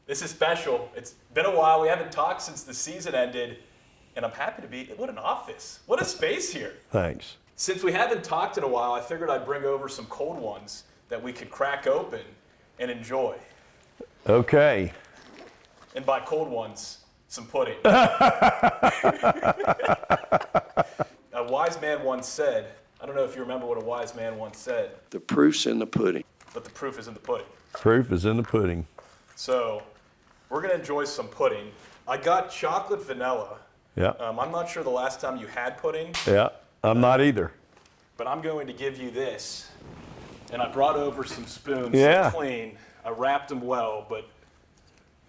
This is special. It's been a while. We haven't talked since the season ended, and I'm happy to be. What an office. What a space here. Thanks. Since we haven't talked in a while, I figured I'd bring over some cold ones that we could crack open and enjoy. Okay. And by cold ones, some pudding. A wise man once said, I don't know if you remember what a wise man once said. The proof's in the pudding. But the proof is in the pudding. Proof is in the pudding. So we're going to enjoy some pudding. I got chocolate vanilla. Yeah. I'm not sure the last time you had pudding. Yeah, I'm not either. But I'm going to give you this. And I brought over some spoons. Yeah. Clean. I wrapped them well, but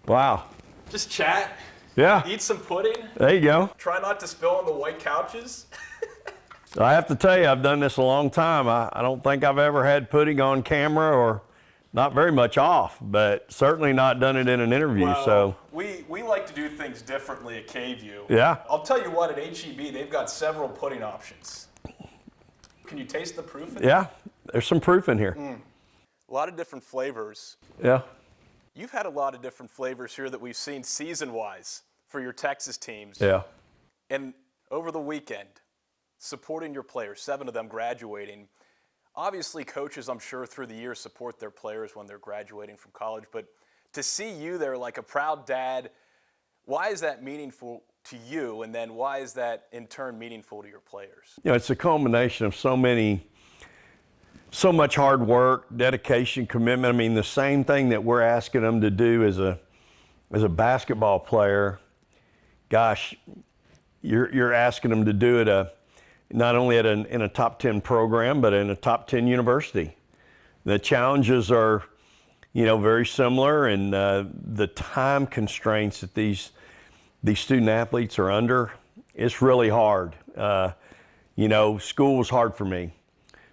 Wow. just chat. Yeah. Eat some pudding. There you go. Try not to spill on the white couches. I have to tell you, I've done this a long time. I don't think I've ever had pudding on camera or not very much off, but certainly not done it in an interview. Well, so we like to do things differently at KVUE. Yeah. I'll tell you what, at HEB, they've got several pudding options. Can you taste the proof in Yeah, there's some proof in here. A lot of different flavors. Yeah. You've had a lot of different flavors here that we've seen season-wise for your Texas teams. Yeah. And over the weekend, supporting your players, 7 of them graduating. Obviously, coaches, I'm sure, through the years support their players when they're graduating from college. But to see you there like a proud dad, why is that meaningful to you? And then why is that, in turn, meaningful to your players? You know, it's a culmination of so much hard work, dedication, commitment. I mean, the same thing that we're asking them to do as a basketball player, gosh, you're asking them to do it not only in a top 10 program, but in a top 10 university. The challenges are, very similar, and the time constraints that these student athletes are under, it's really hard. School was hard for me.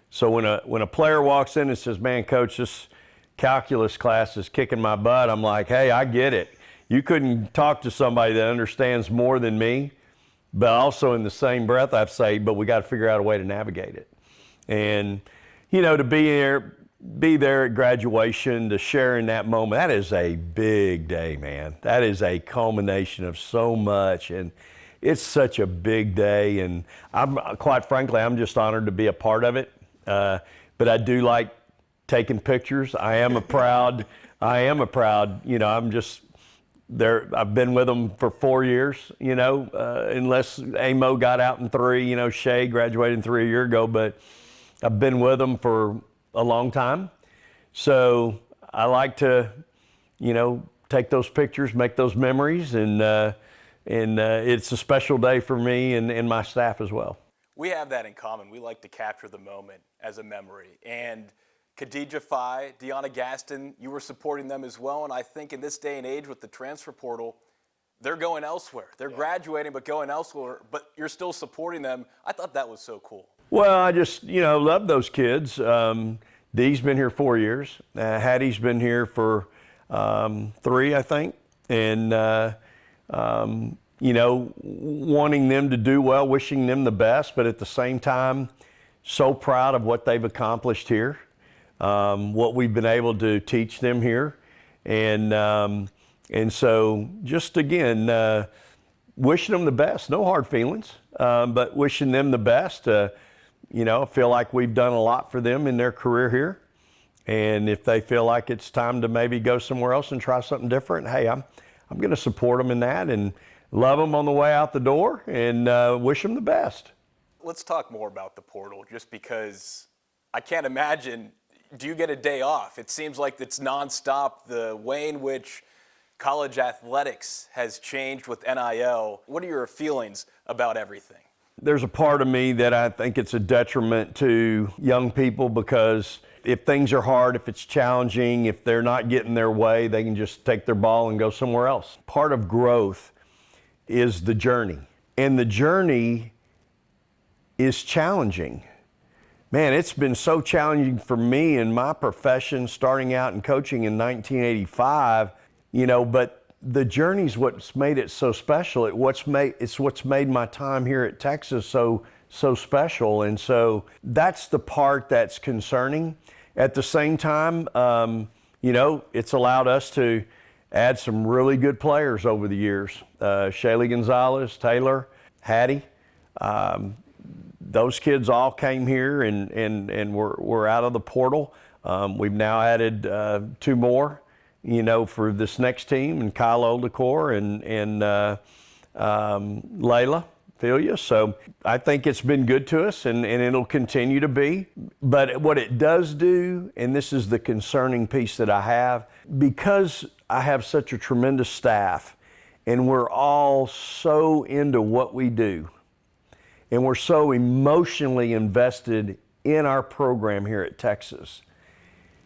So when a player walks in and says, man, coach, this calculus class is kicking my butt, I'm like, hey, I get it. You couldn't talk to somebody that understands more than me, but also in the same breath, I'd say, but we got to figure out a way to navigate it. And, to be there at graduation, to share in that moment, that is a big day, man. That is a culmination of so much. And it's such a big day. And quite frankly, I'm just honored to be a part of it. But I do like taking pictures. I'm just there. I've been with them for 4 years, unless Amo got out in 3, Shay graduated in 3 a year ago, but I've been with them for a long time. So I like to, take those pictures, make those memories, and it's a special day for me and my staff as well. We have that in common. We like to capture the moment as a memory. And Khadijah Phi, Deanna Gaston, you were supporting them as well. And I think in this day and age with the transfer portal, they're going elsewhere. They're graduating but going elsewhere, but you're still supporting them. I thought that was so cool. Well, I just, love those kids. Dee's been here 4 years. Hattie's been here for 3, I think. And, wanting them to do well, wishing them the best, but at the same time, so proud of what they've accomplished here, what we've been able to teach them here. And so just again, wishing them the best, no hard feelings, but wishing them the best. I feel like we've done a lot for them in their career here. And if they feel like it's time to maybe go somewhere else and try something different, hey, I'm going to support them in that and love them on the way out the door and wish them the best. Let's talk more about the portal, just because I can't imagine, do you get a day off? It seems like it's nonstop, the way in which college athletics has changed with NIL. What are your feelings about everything? There's a part of me that I think it's a detriment to young people, because if things are hard, if it's challenging, if they're not getting their way, they can just take their ball and go somewhere else. Part of growth is the journey. And the journey is challenging. Man, it's been so challenging for me in my profession, starting out and coaching in 1985, but the journey's what's made it so special. It's what's made my time here at Texas so special. And so that's the part that's concerning. At the same time, it's allowed us to, add some really good players over the years. Shaylee Gonzales, Taylor, Hattie. Those kids all came here and were out of the portal. We've now added 2 more, for this next team, and Kyle Oldacor and Layla Filia. So I think it's been good to us, and it'll continue to be. But what it does do, and this is the concerning piece that I have, because I have such a tremendous staff, and we're all so into what we do, and we're so emotionally invested in our program here at Texas,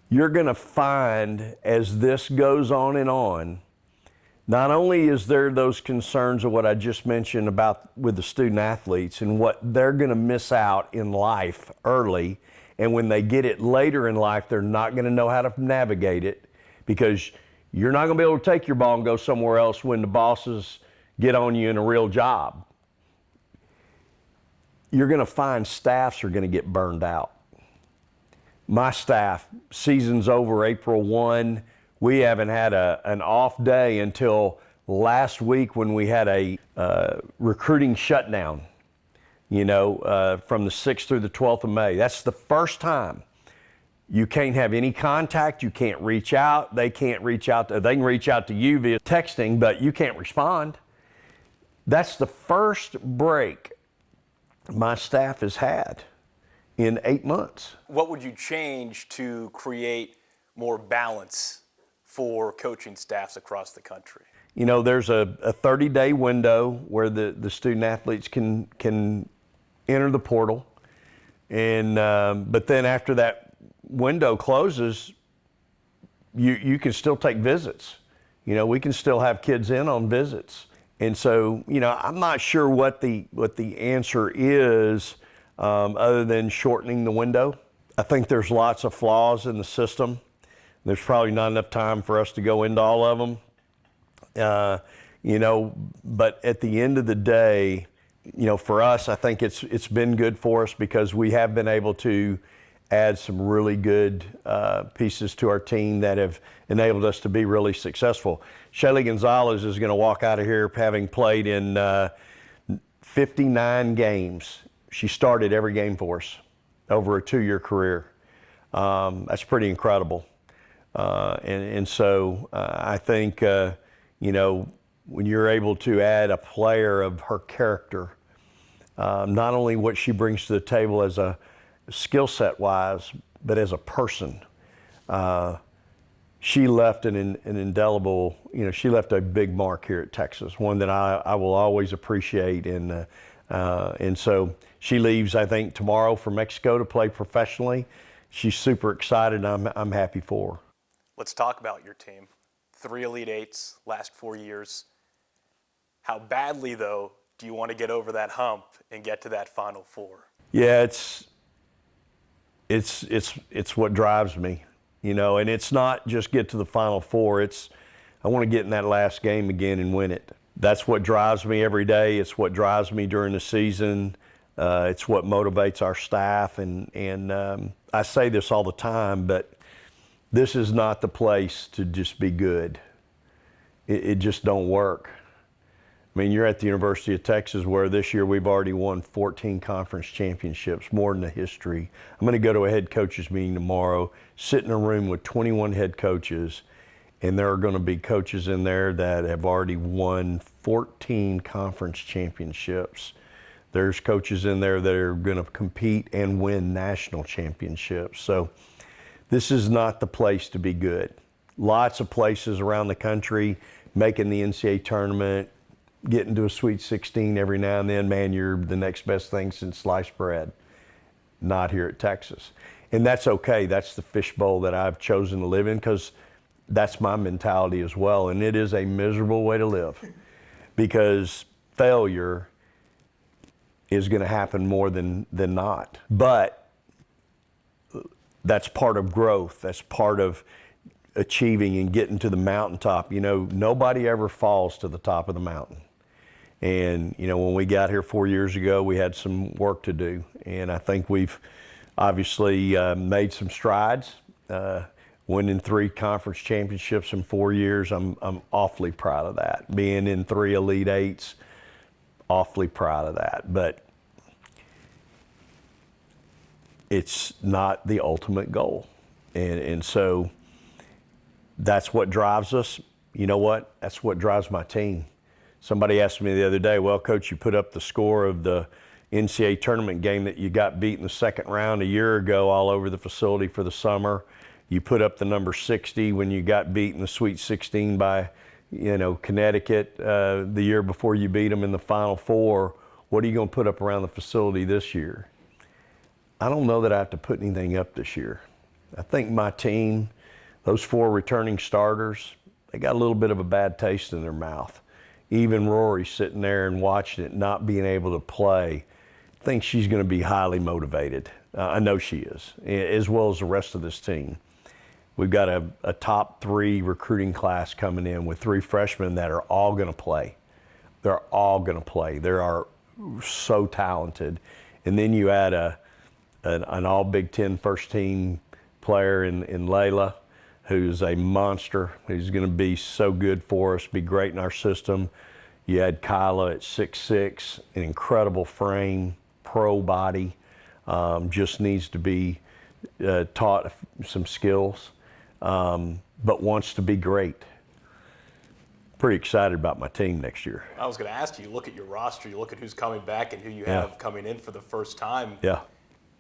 you're going to find as this goes on, not only is there those concerns of what I just mentioned about with the student athletes and what they're going to miss out in life early, and when they get it later in life, they're not going to know how to navigate it, because you're not going to be able to take your ball and go somewhere else when the bosses get on you in a real job. You're going to find staffs are going to get burned out. My staff, season's over April 1. We haven't had an off day until last week when we had a recruiting shutdown, from the 6th through the 12th of May. That's the first time. You can't have any contact. You can't reach out. They can't reach out. They can reach out to you via texting, but you can't respond. That's the first break my staff has had in 8 months. What would you change to create more balance for coaching staffs across the country? There's a 30-day window where the student athletes can enter the portal, and but then after that window closes, you can still take visits. We can still have kids in on visits. And so, I'm not sure what the answer is other than shortening the window. I think there's lots of flaws in the system. There's probably not enough time for us to go into all of them. But at the end of the day, for us, I think it's been good for us because we have been able to add some really good pieces to our team that have enabled us to be really successful. Shaylee Gonzales is going to walk out of here having played in 59 games. She started every game for us over a 2-year career. That's pretty incredible. So I think, when you're able to add a player of her character, not only what she brings to the table as a skill set wise, but as a person, she left an indelible, she left a big mark here at Texas, one that I will always appreciate. And so she leaves, I think, tomorrow for Mexico to play professionally. She's super excited, and I'm happy for her. Let's talk about your team. 3 Elite Eights, last 4 years. How badly, though, do you want to get over that hump and get to that Final Four? Yeah, it's what drives me, and it's not just get to the Final Four. I want to get in that last game again and win it. That's what drives me every day. It's what drives me during the season. It's what motivates our staff, and I say this all the time, but this is not the place to just be good. It just don't work. I mean, you're at the University of Texas where this year we've already won 14 conference championships, more than the history. I'm going to go to a head coaches meeting tomorrow, sit in a room with 21 head coaches, and there are going to be coaches in there that have already won 14 conference championships. There's coaches in there that are going to compete and win national championships. So this is not the place to be good. Lots of places around the country making the NCAA tournament, getting to a Sweet 16 every now and then. Man, you're the next best thing since sliced bread. Not here at Texas. And that's okay. That's the fishbowl that I've chosen to live in because that's my mentality as well. And it is a miserable way to live because failure is going to happen more than not. But that's part of growth. That's part of achieving and getting to the mountaintop. Nobody ever falls to the top of the mountain. And, when we got here 4 years ago, we had some work to do. And I think we've obviously made some strides. winning 3 conference championships in 4 years. I'm awfully proud of that. Being in 3 Elite Eights, awfully proud of that. But it's not the ultimate goal. And so that's what drives us. You know what? That's what drives my team. Somebody asked me the other day, well, Coach, you put up the score of the NCAA tournament game that you got beat in the second round a year ago all over the facility for the summer. You put up the number 60 when you got beat in the Sweet 16 by, Connecticut the year before you beat them in the Final Four. What are you going to put up around the facility this year? I don't know that I have to put anything up this year. I think my team, those 4 returning starters, they got a little bit of a bad taste in their mouth. Even Rori sitting there and watching it, not being able to play, thinks she's going to be highly motivated. I know she is, as well as the rest of this team. We've got a top 3 recruiting class coming in with 3 freshmen that are all going to play. They're all going to play. They are so talented. And then you add an all Big Ten first team player in Layla, who's a monster, who's going to be so good for us, be great in our system. You had Kyla at 6'6", an incredible frame, pro body, just needs to be taught some skills, but wants to be great. Pretty excited about my team next year. I was going to ask you look at your roster, you look at who's coming back and who you have coming in for the first time. Yeah.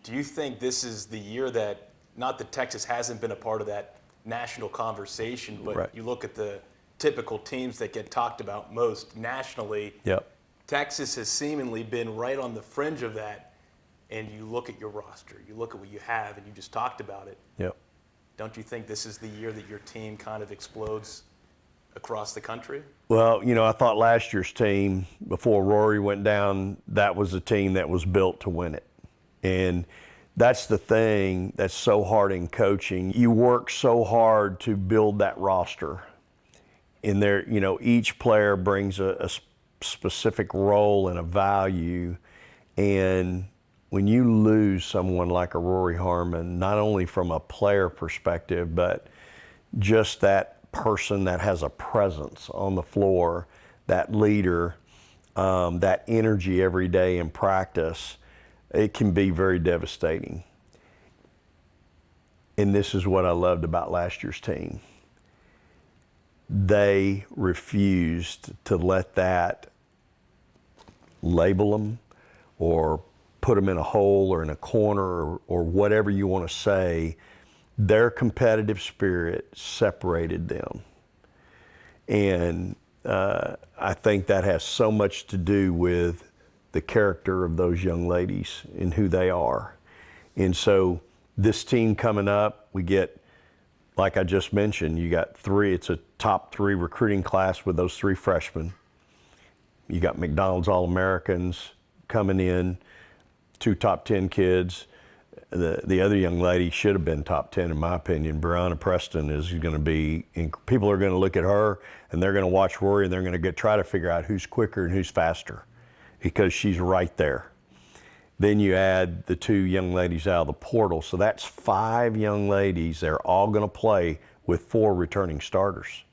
Do you think this is the year that, not that Texas hasn't been a part of that national conversation, but Right. you look at the typical teams that get talked about most nationally, Yep. Texas has seemingly been right on the fringe of that, and you look at your roster, you look at what you have, and you just talked about it. Yep. Don't you think this is the year that your team kind of explodes across the country? Well, I thought last year's team, before Rori went down, that was a team that was built to win it. And that's the thing that's so hard in coaching. You work so hard to build that roster. And there, each player brings a specific role and a value. And when you lose someone like a Rori Harmon, not only from a player perspective, but just that person that has a presence on the floor, that leader, that energy every day in practice, it can be very devastating. And this is what I loved about last year's team. They refused to let that label them or put them in a hole or in a corner or whatever you want to say. Their competitive spirit separated them. And I think that has so much to do with the character of those young ladies and who they are. And so this team coming up, we get, like I just mentioned, you got 3, it's a top 3 recruiting class with those 3 freshmen. You got McDonald's All-Americans coming in, 2 top 10 kids. The other young lady should have been top 10 in my opinion. Brianna Preston is going to be, people are going to look at her and they're going to watch Rori and they're going to try to figure out who's quicker and who's faster, because she's right there. Then you add the 2 young ladies out of the portal. So that's 5 young ladies. They're all going to play with 4 returning starters.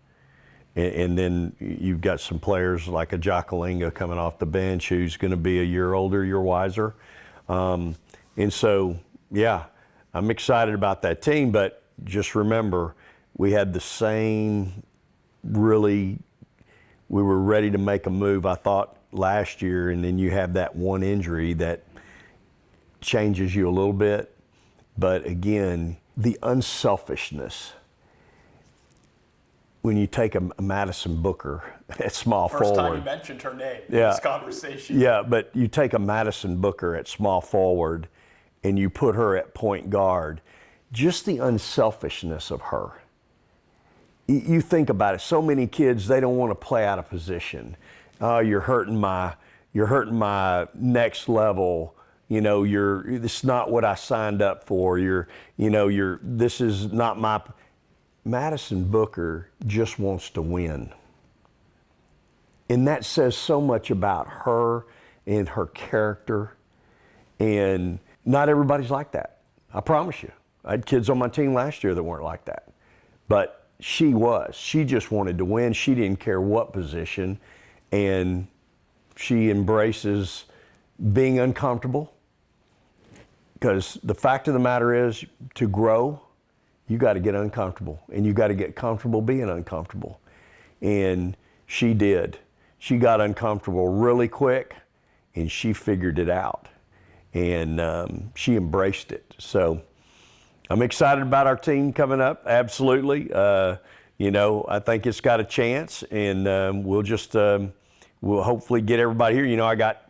And then you've got some players like a Jakalinga coming off the bench who's going to be a year older, year wiser. And so, yeah, I'm excited about that team. But just remember, we had the same we were ready to make a move, I thought, last year. And then you have that one injury that changes you a little bit. But again, the unselfishness. When you take a Madison Booker at small forward. First time you mentioned her name in this conversation. Yeah, but you take a Madison Booker at small forward and you put her at point guard, just the unselfishness of her. You think about it, so many kids, they don't want to play out of position. Oh, you're hurting my next level. This is not what I signed up for. This is not my. Madison Booker just wants to win. And that says so much about her and her character. And not everybody's like that. I promise you. I had kids on my team last year that weren't like that. but she just wanted to win. She didn't care what position, and she embraces being uncomfortable, because the fact of the matter is, to grow, you got to get uncomfortable, and you got to get comfortable being uncomfortable. And she did. She got uncomfortable really quick, and she figured it out, and she embraced it. So I'm excited about our team coming up. Absolutely. I think it's got a chance, and we'll hopefully get everybody here. I got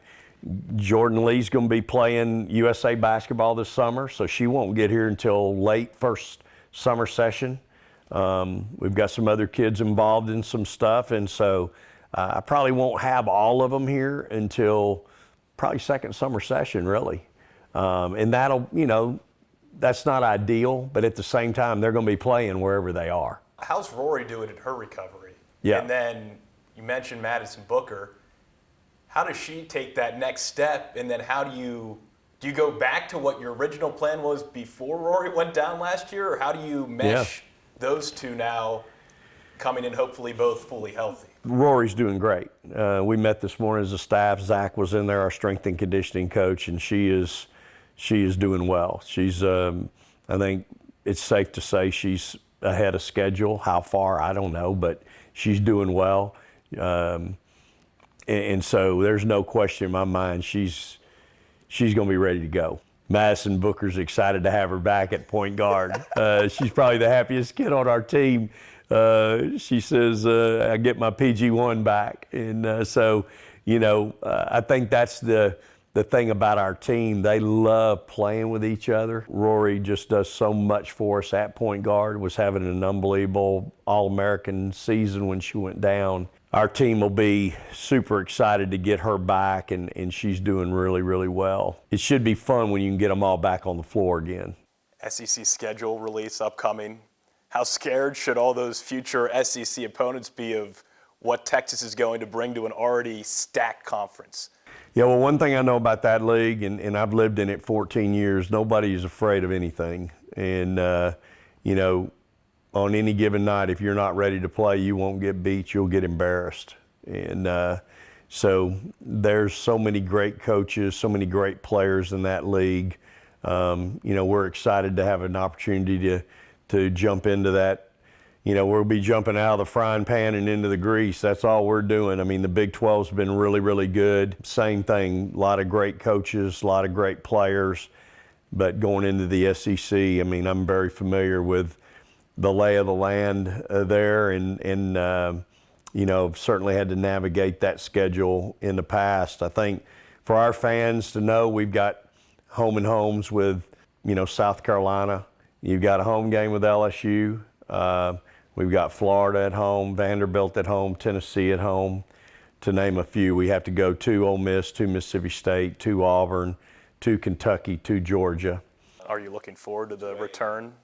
Jordan Lee's going to be playing USA basketball this summer, so she won't get here until late first summer session. We've got some other kids involved in some stuff, and so I probably won't have all of them here until probably second summer session, really. And that'll, that's not ideal, but at the same time, they're going to be playing wherever they are. How's Rori doing in her recovery? Yeah. And then you mentioned Madison Booker. How does she take that next step? And then how do you go back to what your original plan was before Rori went down last year? Or how do you mesh those two now coming in hopefully both fully healthy? Rori's doing great. We met this morning as a staff. Zach was in there, our strength and conditioning coach, and she is doing well. She's, I think it's safe to say she's ahead of schedule. How far, I don't know, but she's doing well. And so there's no question in my mind she's going to be ready to go. Madison Booker's excited to have her back at point guard. She's probably the happiest kid on our team. She says, I get my PG1 back. And I think that's the thing about our team. They love playing with each other. Rori just does so much for us at point guard, was having an unbelievable All-American season when she went down. Our team will be super excited to get her back, and she's doing really, really well. It should be fun when you can get them all back on the floor again. SEC schedule release upcoming. How scared should all those future SEC opponents be of what Texas is going to bring to an already stacked conference? Yeah, well, one thing I know about that league, and I've lived in it 14 years, nobody is afraid of anything. And, on any given night, if you're not ready to play, you won't get beat, you'll get embarrassed. And so there's so many great coaches, so many great players in that league. We're excited to have an opportunity to jump into that. We'll be jumping out of the frying pan and into the grease. That's all we're doing. I mean, the Big 12's been really, really good. Same thing, a lot of great coaches, a lot of great players. But going into the SEC, I mean, I'm very familiar with the lay of the land there, and certainly had to navigate that schedule in the past. I think for our fans to know, we've got home and homes with, South Carolina. You've got a home game with LSU. We've got Florida at home, Vanderbilt at home, Tennessee at home, to name a few. We have to go to Ole Miss, to Mississippi State, to Auburn, to Kentucky, to Georgia. Are you looking forward to the return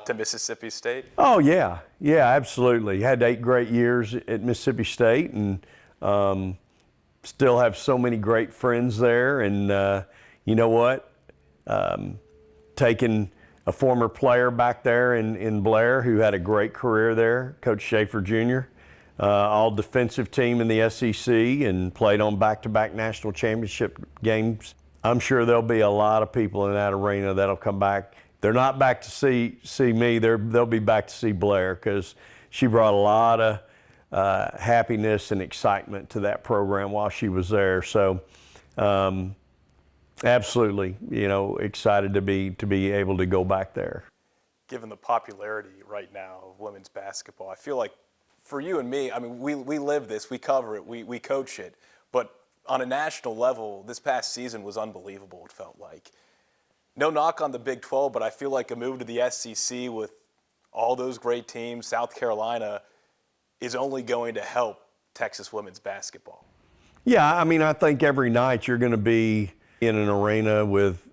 to Mississippi State? Oh, yeah. Yeah, absolutely. Had 8 great years at Mississippi State, and still have so many great friends there. And you know what? Taking a former player back there in Blair who had a great career there, Coach Schaefer Jr., all defensive team in the SEC and played on back-to-back national championship games. I'm sure there'll be a lot of people in that arena that'll come back. They're not back to see me. They'll be back to see Blair, because she brought a lot of happiness and excitement to that program while she was there. So absolutely, excited to be able to go back there. Given the popularity right now of women's basketball, I feel like for you and me, I mean, we live this, we cover it, we coach it, but on a national level, this past season was unbelievable, it felt like. No knock on the Big 12, but I feel like a move to the SEC with all those great teams, South Carolina, is only going to help Texas women's basketball. Yeah, I mean, I think every night you're going to be in an arena with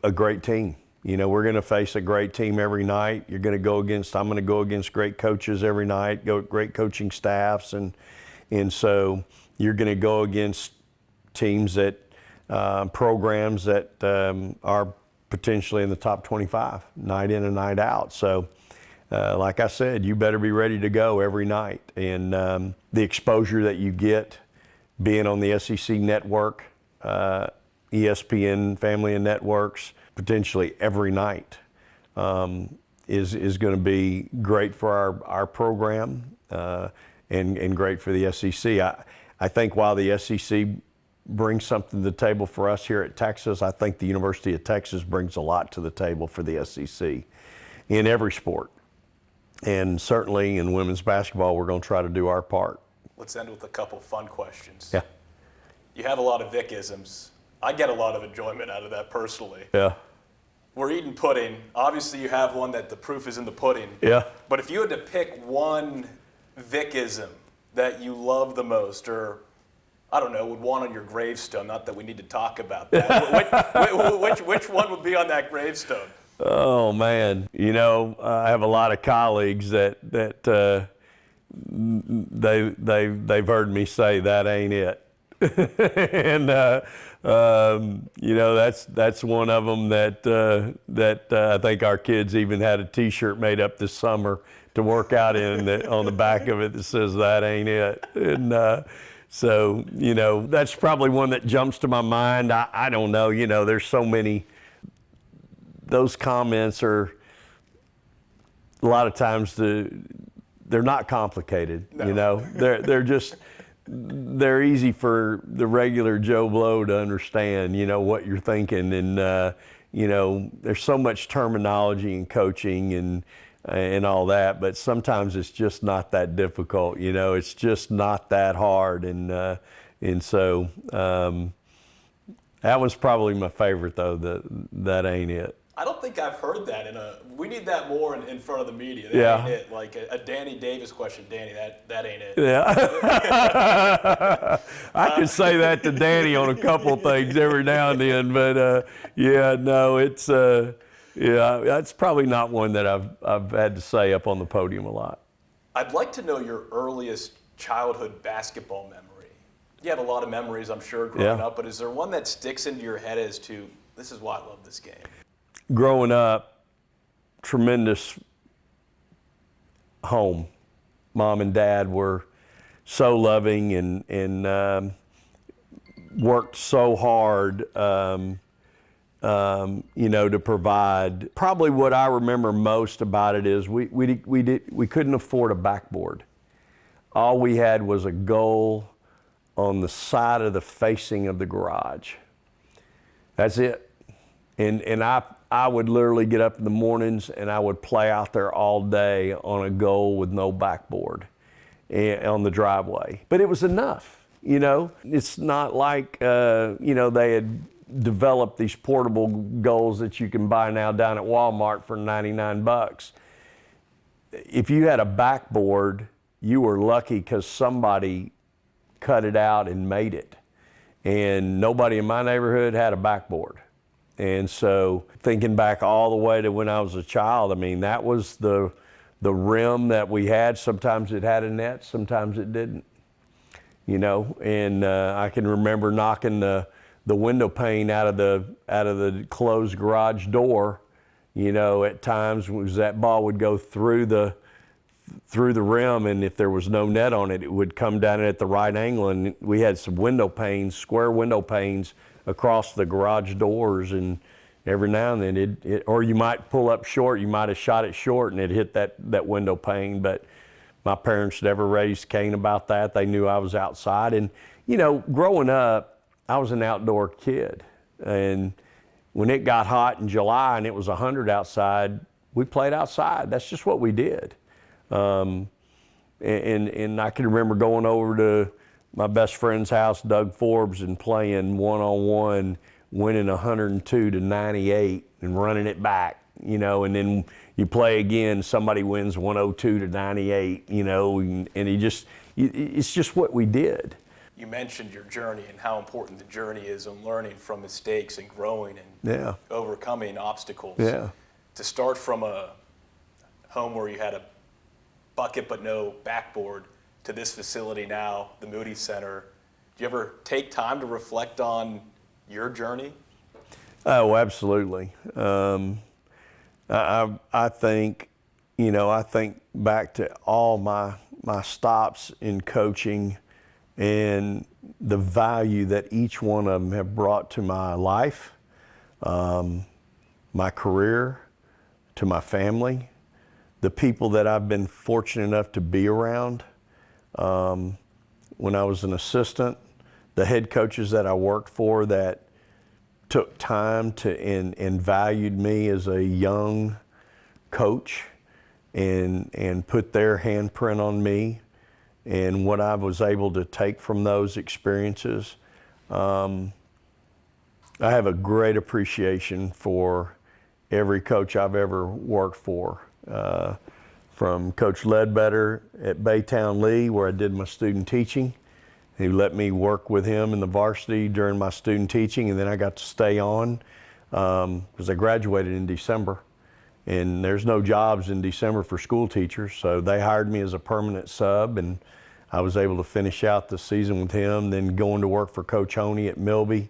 a great team. We're going to face a great team every night. I'm going to go against great coaches every night, great coaching staffs. And so you're going to go against teams that, programs that are potentially in the top 25, night in and night out. So like I said, you better be ready to go every night. And the exposure that you get being on the SEC network, ESPN, family and networks, potentially every night, is going to be great for our program and great for the SEC. I think while the SEC brings something to the table for us here at Texas, I think the University of Texas brings a lot to the table for the SEC in every sport. And certainly in women's basketball, we're going to try to do our part. Let's end with a couple fun questions. Yeah. You have a lot of Vic-isms. I get a lot of enjoyment out of that personally. Yeah. We're eating pudding. Obviously, you have one that the proof is in the pudding. Yeah. But if you had to pick one Vic-ism that you love the most, or I don't know, would want on your gravestone, not that we need to talk about that, which one would be on that gravestone? Oh man, you know, I have a lot of colleagues that they've heard me say that ain't it, and you know that's one of them that I think our kids even had a T-shirt made up this summer to work out in that on the back of it that says that ain't it, and so you know that's probably one that jumps to my mind. I don't know, you know, there's so many. Those comments are a lot of times they're not complicated. No. You know, they're easy for the regular Joe Blow to understand. You know what you're thinking, and you know there's so much terminology in coaching and all that, but sometimes it's just not that difficult. You know, it's just not that hard, and so that was probably my favorite though. That ain't it. I don't think I've heard that we need that more in front of the media. That Yeah. ain't it. Like a Danny Davis question, Danny, that ain't it. Yeah. I could say that to Danny on a couple things every now and then, but yeah, no, it's yeah, that's probably not one that I've had to say up on the podium a lot. I'd like to know your earliest childhood basketball memory. You have a lot of memories, I'm sure, growing up, but is there one that sticks into your head as to, this is why I love this game? Growing up, tremendous home. Mom and Dad were so loving and worked so hard, you know, to provide. Probably what I remember most about it is we couldn't afford a backboard. All we had was a goal on the side of the facing of the garage. That's it. And I would literally get up in the mornings and I would play out there all day on a goal with no backboard on the driveway. But it was enough, you know. It's not like, you know, they had developed these portable goals that you can buy now down at Walmart for 99 bucks. If you had a backboard, you were lucky because somebody cut it out and made it. And nobody in my neighborhood had a backboard. And so thinking back all the way to when I was a child, I mean, that was the rim that we had. Sometimes it had a net, sometimes it didn't, you know. And I can remember knocking the window pane out of the closed garage door, you know, at times was that ball would go through the rim, and if there was no net on it, it would come down at the right angle. And we had some window panes, square window panes, across the garage doors, and every now and then it or you might pull up short, you might have shot it short and it hit that window pane, but my parents never raised Cain about that. They knew I was outside. And you know, growing up, I was an outdoor kid, and when it got hot in July and it was 100 outside, we played outside. That's just what we did. And I can remember going over to my best friend's house, Doug Forbes, and playing one-on-one, winning 102-98 and running it back, you know, and then you play again, somebody wins 102-98, you know, and it's just what we did. You mentioned your journey and how important the journey is in learning from mistakes and growing and overcoming obstacles. Yeah. To start from a home where you had a bucket but no backboard to this facility now, the Moody Center, do you ever take time to reflect on your journey? Oh, absolutely. I think I think back to all my stops in coaching and the value that each one of them have brought to my life, my career, to my family, the people that I've been fortunate enough to be around. When I was an assistant, the head coaches that I worked for that took time to and valued me as a young coach and put their handprint on me and what I was able to take from those experiences. I have a great appreciation for every coach I've ever worked for. From Coach Ledbetter at Baytown Lee, where I did my student teaching. He let me work with him in the varsity during my student teaching, and then I got to stay on because I graduated in December. And there's no jobs in December for school teachers, so they hired me as a permanent sub, and I was able to finish out the season with him, then going to work for Coach Honey at Milby,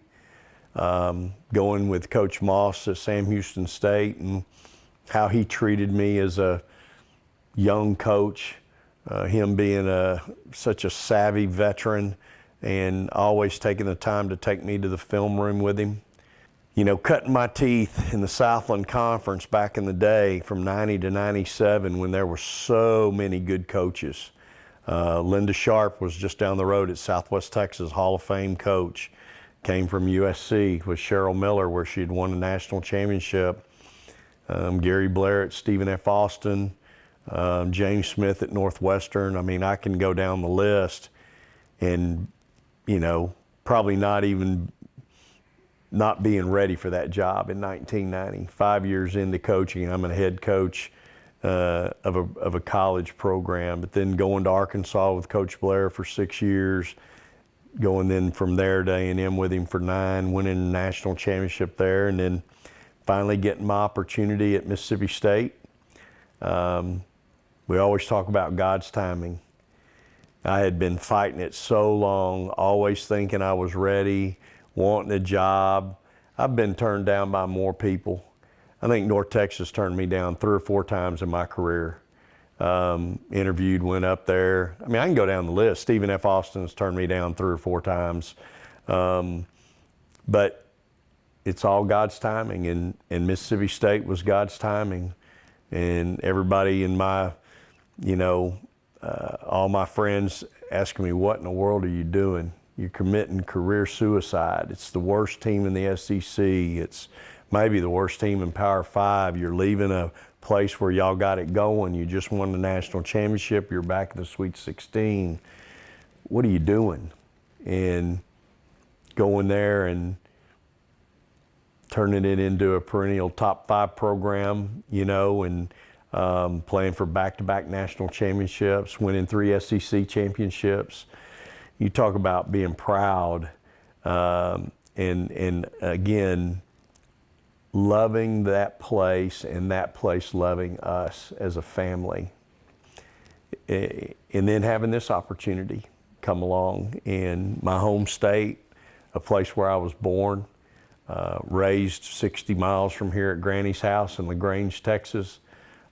going with Coach Moss at Sam Houston State, and how he treated me as a young coach, him being such a savvy veteran and always taking the time to take me to the film room with him. Cutting my teeth in the Southland Conference back in the day from 90 to 97 when there were so many good coaches. Linda Sharp was just down the road at Southwest Texas, Hall of Fame coach. Came from USC with Cheryl Miller, where she had won a national championship. Gary Blair at Stephen F. Austin, James Smith at Northwestern. I mean, I can go down the list and, probably not being ready for that job in 1990. 5 years into coaching, I'm a head coach of a college program, but then going to Arkansas with Coach Blair for 6 years, going then from there to A&M with him for 9, winning a national championship there, and then finally getting my opportunity at Mississippi State. We always talk about God's timing. I had been fighting it so long, always thinking I was ready, wanting a job. I've been turned down by more people. I think North Texas turned me down 3 or 4 times in my career. Interviewed, went up there. I mean, I can go down the list. Stephen F. Austin's turned me down 3 or 4 times. But it's all God's timing, and Mississippi State was God's timing. And everybody in my, all my friends asking me, what in the world are you doing? You're committing career suicide. It's the worst team in the SEC. It's maybe the worst team in Power 5. You're leaving a place where y'all got it going. You just won the national championship. You're back in the Sweet 16. What are you doing? And going there and turning it into a perennial top 5 program, and playing for back-to-back national championships, winning 3 SEC championships. You talk about being proud, and again, loving that place and that place loving us as a family. And then having this opportunity come along in my home state, a place where I was born, raised 60 miles from here at Granny's house in LaGrange, Texas.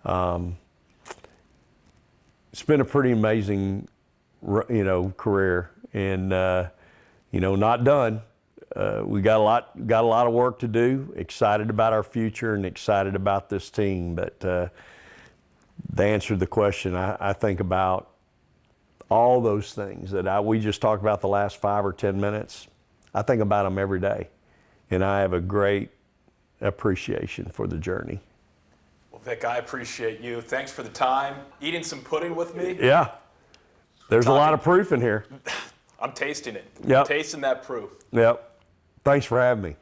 It's been a pretty amazing, career, and not done. We got a lot of work to do. Excited about our future and excited about this team. But the answer to the question, I think about all those things that we just talked about the last 5 or 10 minutes. I think about them every day, and I have a great appreciation for the journey. Well, Vic, I appreciate you. Thanks for the time. Eating some pudding with me. Yeah. There's a lot of proof in here. I'm tasting it. Yep. I'm tasting that proof. Yep. Thanks for having me.